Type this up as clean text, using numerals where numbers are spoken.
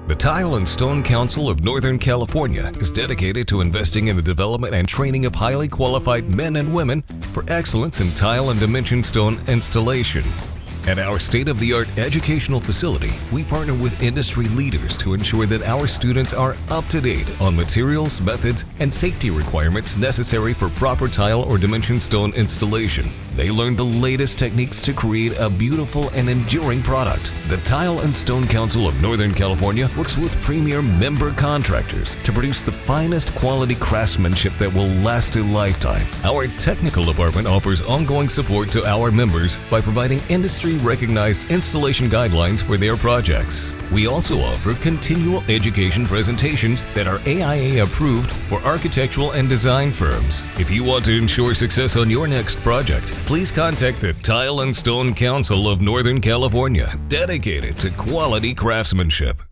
The Tile and Stone Council of Northern California is dedicated to investing in the development and training of highly qualified men and women for excellence in tile and dimension stone installation. At our state-of-the-art educational facility, we partner with industry leaders to ensure that our students are up to date on materials, methods, and safety requirements necessary for proper tile or dimension stone installation. They learn the latest techniques to create a beautiful and enduring product. The Tile and Stone Council of Northern California works with premier member contractors to produce the finest quality craftsmanship that will last a lifetime. Our technical department offers ongoing support to our members by providing industry-recognized installation guidelines for their projects. We also offer continual education presentations that are AIA approved for architectural and design firms. If you want to ensure success on your next project, please contact the Tile and Stone Council of Northern California, dedicated to quality craftsmanship.